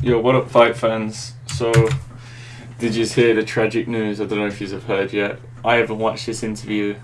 Yo, what up, fight fans? So, did you hear the tragic news? I don't know if you have heard yet. I haven't watched this interview.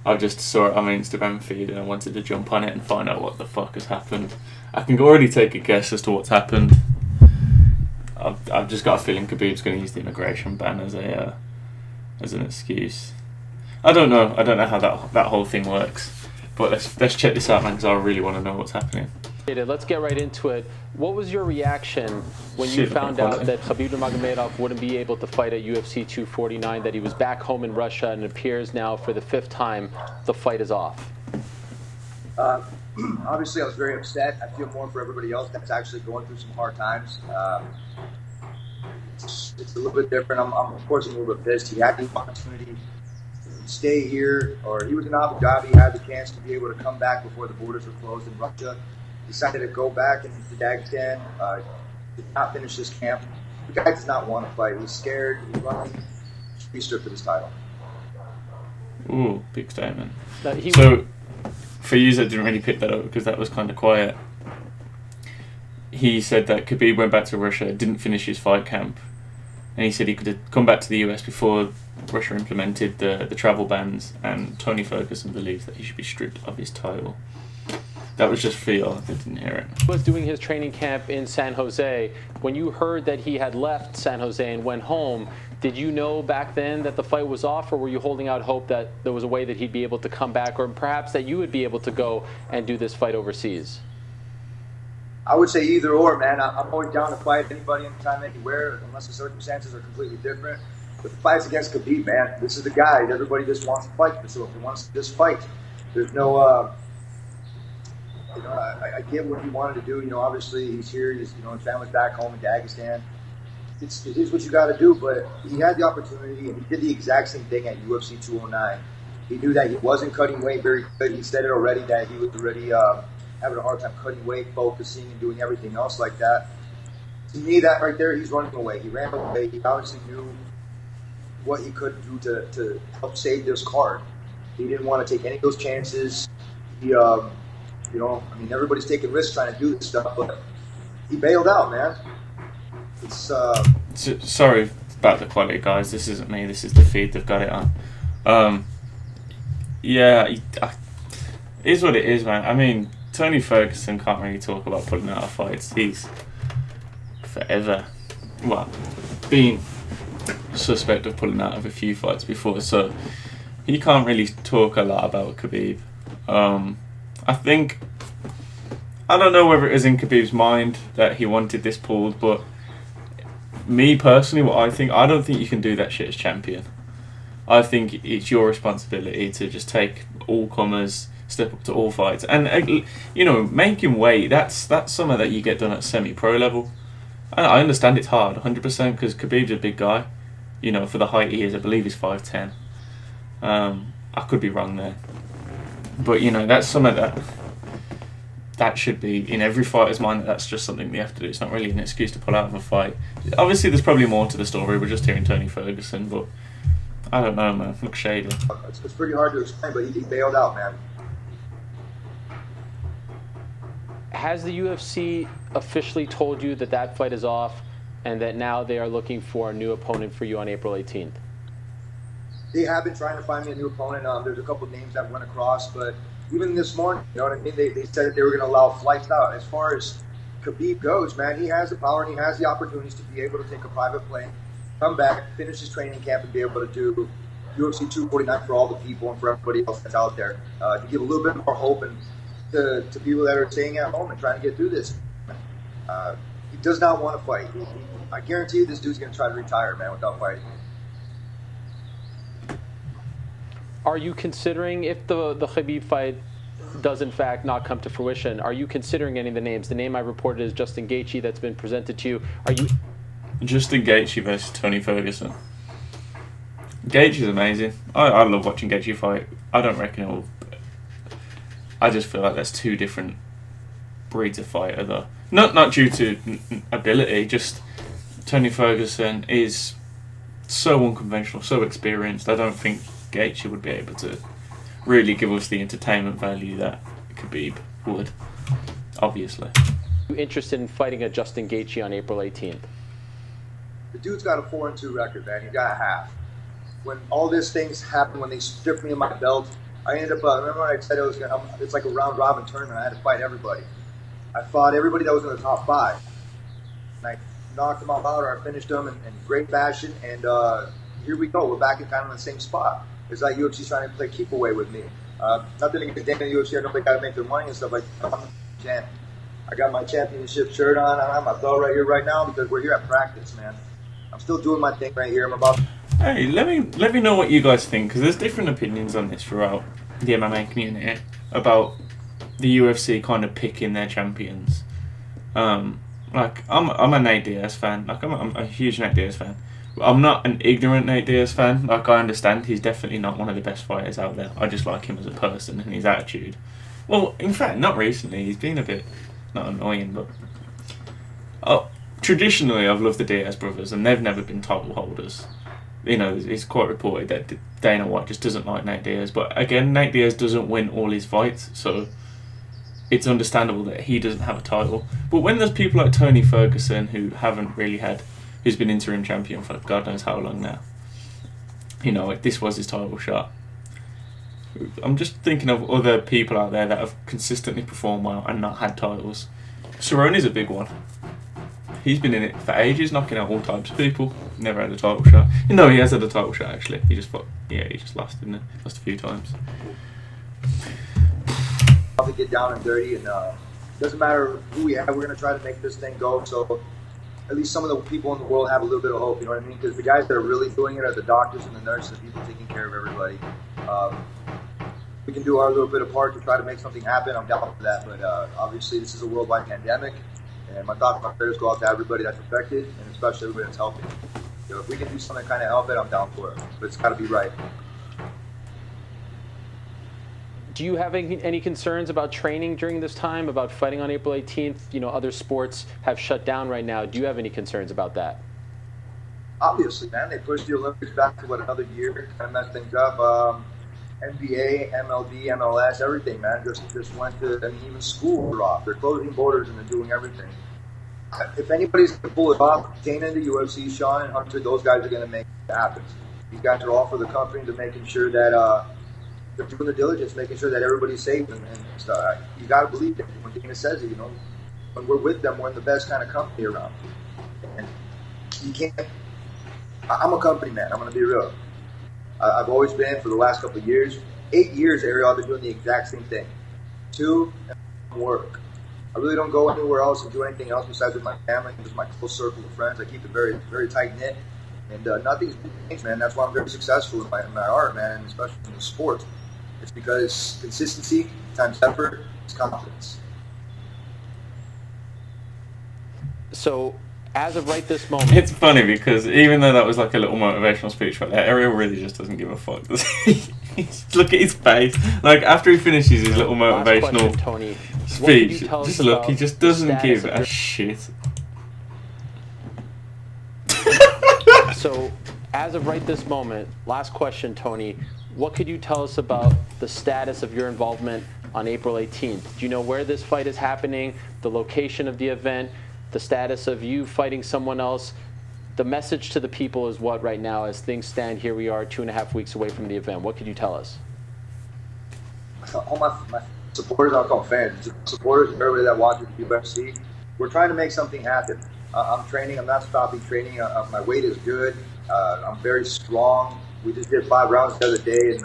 I just saw it on my Instagram feed and I wanted to jump on it and find out what the fuck has happened. I can already take a guess as to what's happened. I've just got a feeling Khabib's going to use the immigration ban as an excuse. I don't know how that whole thing works. But let's check this out, man, because I really want to know what's happening. Let's get right into it. What was your reaction when you found out that Khabib Nurmagomedov wouldn't be able to fight at UFC 249, that he was back home in Russia and it appears now for the 5th time the fight is off? Obviously, I was very upset. I feel more for everybody else that's actually going through some hard times. It's a little bit different. I'm of course, a little bit pissed. He had the opportunity to stay here, or he was in Abu Dhabi, had the chance to be able to come back before the borders were closed in Russia. Decided to go back into Dagestan, did not finish this camp. The guy does not want to fight. He's scared. He's running. He's stripped of his title. Ooh, big statement. So, for you that didn't really pick that up because that was kind of quiet, he said that Khabib went back to Russia, didn't finish his fight camp, and he said he could have come back to the US before Russia implemented the travel bans, and Tony Ferguson believes that he should be stripped of his title. That was just for you that didn't hear it. He was doing his training camp in San Jose. When you heard that he had left San Jose and went home, did you know back then that the fight was off, or were you holding out hope that there was a way that he'd be able to come back, or perhaps that you would be able to go and do this fight overseas? I would say either or, man. I'm always down to fight anybody, anytime, anywhere, unless the circumstances are completely different. But the fight's against Khabib, man. This is the guy that everybody just wants to fight. So if he wants to just fight, there's no... I get what he wanted to do. Obviously he's here. His family's back home in Dagestan. It is what you got to do. But he had the opportunity, and he did the exact same thing at UFC 209. He knew that he wasn't cutting weight very good. He said it already that he was already having a hard time cutting weight, focusing, and doing everything else like that. To me, that right there, he's running away. He ran away. He obviously knew what he could do to help save this card. He didn't want to take any of those chances. He everybody's taking risks trying to do this stuff, but he bailed out, man. Sorry about the quality, guys. This isn't me. This is the feed. They've got it on. It is what it is, man. I mean, Tony Ferguson can't really talk about pulling out of fights. He's forever, been suspect of pulling out of a few fights before, so he can't really talk a lot about Khabib. I don't know whether it was in Khabib's mind that he wanted this pulled, but me personally, I don't think you can do that shit as champion. I think it's your responsibility to just take all comers, step up to all fights, and making weight. That's something that you get done at semi-pro level. I understand it's hard, 100%, because Khabib's a big guy. For the height he is, I believe he's 5'10". I could be wrong there. But, that's something that should be in every fighter's mind. That's just something they have to do. It's not really an excuse to pull out of a fight. Obviously, there's probably more to the story. We're just hearing Tony Ferguson, but I don't know, man. Looks shady. It's pretty hard to explain, but he bailed out, man. Has the UFC officially told you that that fight is off and that now they are looking for a new opponent for you on April 18th? They have been trying to find me a new opponent. There's a couple of names that went across, but even this morning, you know what I mean? They said that they were going to allow flights out. As far as Khabib goes, man, he has the power and he has the opportunities to be able to take a private plane, come back, finish his training camp, and be able to do UFC 249 for all the people and for everybody else that's out there. To give a little bit more hope and to people that are staying at home and trying to get through this. He does not want to fight. I guarantee you this dude's going to try to retire, man, without fighting. Are you considering, if the Khabib fight does in fact not come to fruition, are you considering any of the names? The name I reported is Justin Gaethje that's been presented to you. Are you... Justin Gaethje versus Tony Ferguson. Gaethje's amazing. I love watching Gaethje fight. I don't reckon it will... I just feel like there's two different breeds of fighter though. Not due to ability, just Tony Ferguson is so unconventional, so experienced. I don't think Gaethje would be able to really give us the entertainment value that Khabib would, obviously. You interested in fighting a Justin Gaethje on April 18th? The dude's got a 4-2 record, man. He got a half. When all these things happened, when they stripped me of my belt, I ended up. Remember when I said it's like a round robin tournament. I had to fight everybody. I fought everybody that was in the top 5, and I knocked them all out, or I finished them in great fashion. And here we go. We're back in kind of the same spot. It's like UFC's trying to play keep away with me. Nothing against Dana UFC. I know they got to make their money and stuff like that. I'm the champ. I got my championship shirt on. I have my belt right here, right now, because we're here at practice, man. I'm still doing my thing right here. I'm about. Hey, let me know what you guys think, because there's different opinions on this throughout the MMA community about the UFC kind of picking their champions. Like I'm a Nate Diaz fan. Like I'm a huge Nate Diaz fan. I'm not an ignorant Nate Diaz fan. Like I understand he's definitely not one of the best fighters out there. I just like him as a person and his attitude. Well, in fact, not recently. He's been a bit not annoying, but traditionally I've loved the Diaz brothers, and they've never been title holders. You know, it's quite reported that Dana White just doesn't like Nate Diaz. But again, Nate Diaz doesn't win all his fights, so it's understandable that he doesn't have a title. But when there's people like Tony Ferguson who haven't really had, who's been interim champion for God knows how long now, you know, this was his title shot. I'm just thinking of other people out there that have consistently performed well and not had titles. Cerrone's a big one. He's been in it for ages, knocking out all types of people. Never had a title shot. No, he has had a title shot actually. He just lost, didn't he? Lost a few times. To get down and dirty, and doesn't matter who we have. We're gonna try to make this thing go. So at least some of the people in the world have a little bit of hope. You know what I mean? Because the guys that are really doing it are the doctors and the nurses, the people taking care of everybody. We can do our little bit of part to try to make something happen. I'm down for that. But obviously, this is a worldwide pandemic. And my thoughts and my prayers go out to everybody that's affected, and especially everybody that's healthy. So if we can do something to kind of help it, I'm down for it. But it's got to be right. Do you have any concerns about training during this time, about fighting on April 18th? You know, other sports have shut down right now. Do you have any concerns about that? Obviously, man. They pushed the Olympics back to another year, kind of messed things up. NBA, MLB, MLS, everything, man. Just went to, I mean, even schools are off. They're closing borders and they're doing everything. If anybody's going to pull it off, Dana and the UFC, Sean and Hunter, those guys are going to make it happen. These guys are all for the company. They're making sure that they're doing the diligence, making sure that everybody's safe. And stuff. You got to believe that when Dana says it, you know, when we're with them, we're in the best kind of company around. And you can't. I'm a company man. I'm going to be real. I've always been for the last couple of years. 8 years, Ariel, I've been doing the exact same thing. 2, work. I really don't go anywhere else and do anything else besides with my family, just my close circle of friends. I keep it very, very tight knit, and nothing's changed, man. That's why I'm very successful in my art, man, and especially in the sport. It's because consistency times effort is confidence. So, as of right this moment, it's funny because even though that was like a little motivational speech right there, Ariel really just doesn't give a fuck, does he? Look at his face. Like after he finishes his little motivational question, Tony, speech, just look, he just doesn't give a shit. So, as of right this moment, last question, Tony. What could you tell us about the status of your involvement on April 18th? Do you know where this fight is happening, the location of the event, the status of you fighting someone else? The message to the people is what right now as things stand? Here we are 2.5 weeks away from the event. What could you tell us? All my supporters, I'll call fans, supporters, everybody that watches UFC, we're trying to make something happen. I'm training. I'm not stopping training. My weight is good. I'm very strong. We just did 5 rounds the other day, and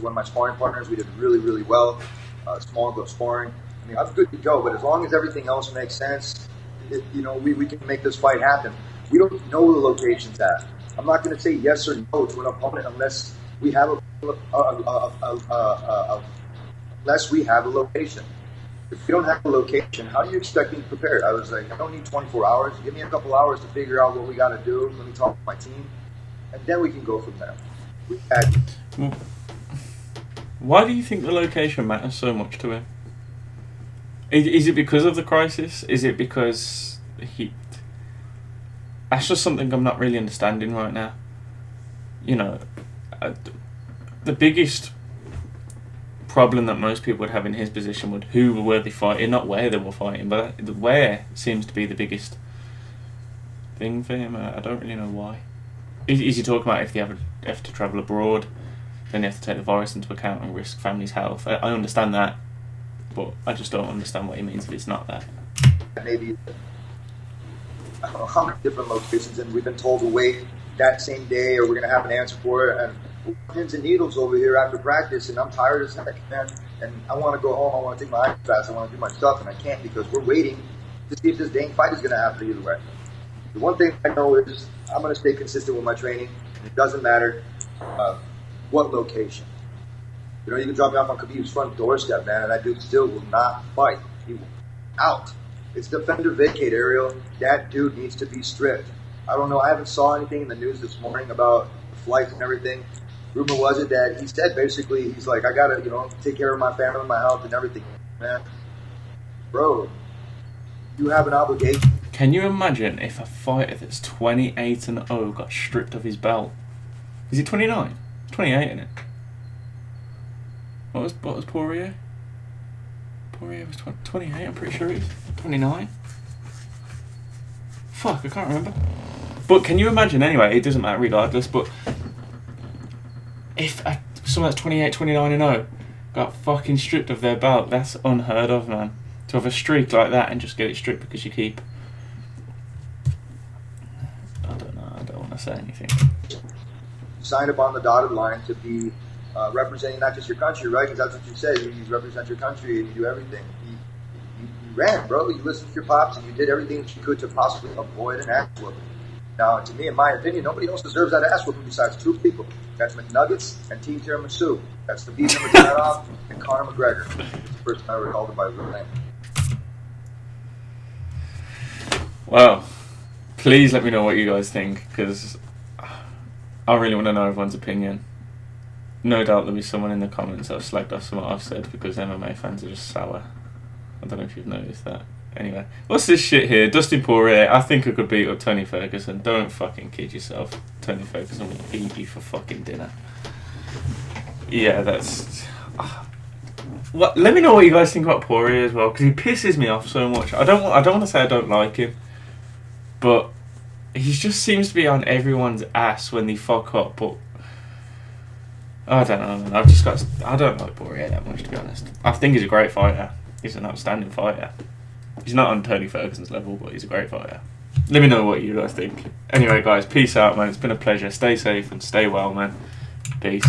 one of my sparring partners, we did really, really well. Small go sparring. I mean, I'm good to go, but as long as everything else makes sense, we can make this fight happen. We don't know the locations at. I'm not going to say yes or no to an opponent unless we have a location. If we don't have a location, how do you expect me to prepare? I was like, I don't need 24 hours. Give me a couple hours to figure out what we got to do. Let me talk to my team, and then we can go from there. Why do you think the location matters so much to him? Is it because of the crisis? Is it because he... That's just something I'm not really understanding right now. You know, the biggest problem that most people would have in his position would who were they fighting, not where they were fighting, but the where seems to be the biggest thing for him. I don't really know why. Is he talking about if they have to travel abroad, then they have to take the virus into account and risk family's health? I understand that, but I just don't understand what he means if it's not that. Maybe, I don't know how many different locations, and we've been told to wait that same day or we're going to have an answer for it. And pins and needles over here after practice, and I'm tired as heck, man. And I want to go home. I want to take my ice baths. I want to do my stuff, and I can't because we're waiting to see if this dang fight is going to happen either way. The one thing I know is I'm going to stay consistent with my training. It doesn't matter what location. You know, you can drop me off on Khabib's front doorstep, man, and that dude still will not fight. He will out. It's defender vacate, Ariel. That dude needs to be stripped. I don't know. I haven't saw anything in the news this morning about the flights and everything. Rumor was it that he said basically he's like, I gotta, take care of my family, my health, and everything, man. Bro, you have an obligation. Can you imagine if a fighter that's 28-0 got stripped of his belt? Is he 29? 28, isn't it? What was Poirier? Poirier was 28, I'm pretty sure he's 29. Fuck, I can't remember. But can you imagine, anyway, it doesn't matter regardless, but if someone that's 28, 29-0 got fucking stripped of their belt, that's unheard of, man. To have a streak like that and just get it stripped because you keep... I don't know, I don't want to say anything. You signed up on the dotted line to be representing not just your country, right? Because that's what you said. You represent your country and you do everything. You ran, bro. You listened to your pops and you did everything that you could to possibly avoid an ass whooping. Now, to me, in my opinion, nobody else deserves that ass whooping besides two people. That's McNuggets and Team Tiramisu. That's the beat Nurmagomedov and Conor McGregor. It's the first time I ever called him by his real name. Well, please let me know what you guys think, because I really want to know everyone's opinion. No doubt there'll be someone in the comments that have slagged off something I've said because MMA fans are just sour. I don't know if you've noticed that. Anyway, what's this shit here? Dustin Poirier, I think I could beat up Tony Ferguson. Don't fucking kid yourself. Tony Ferguson will eat you for fucking dinner. Yeah, that's... What? Let me know what you guys think about Poirier as well, because he pisses me off so much. I don't want to say I don't like him, but he just seems to be on everyone's ass when they fuck up. But I don't know, man. I don't like Poirier that much, to be honest. I think he's a great fighter. He's an outstanding fighter. He's not on Tony Ferguson's level, but he's a great fighter. Let me know what you guys think. Anyway, guys, peace out, man. It's been a pleasure. Stay safe and stay well, man. Peace.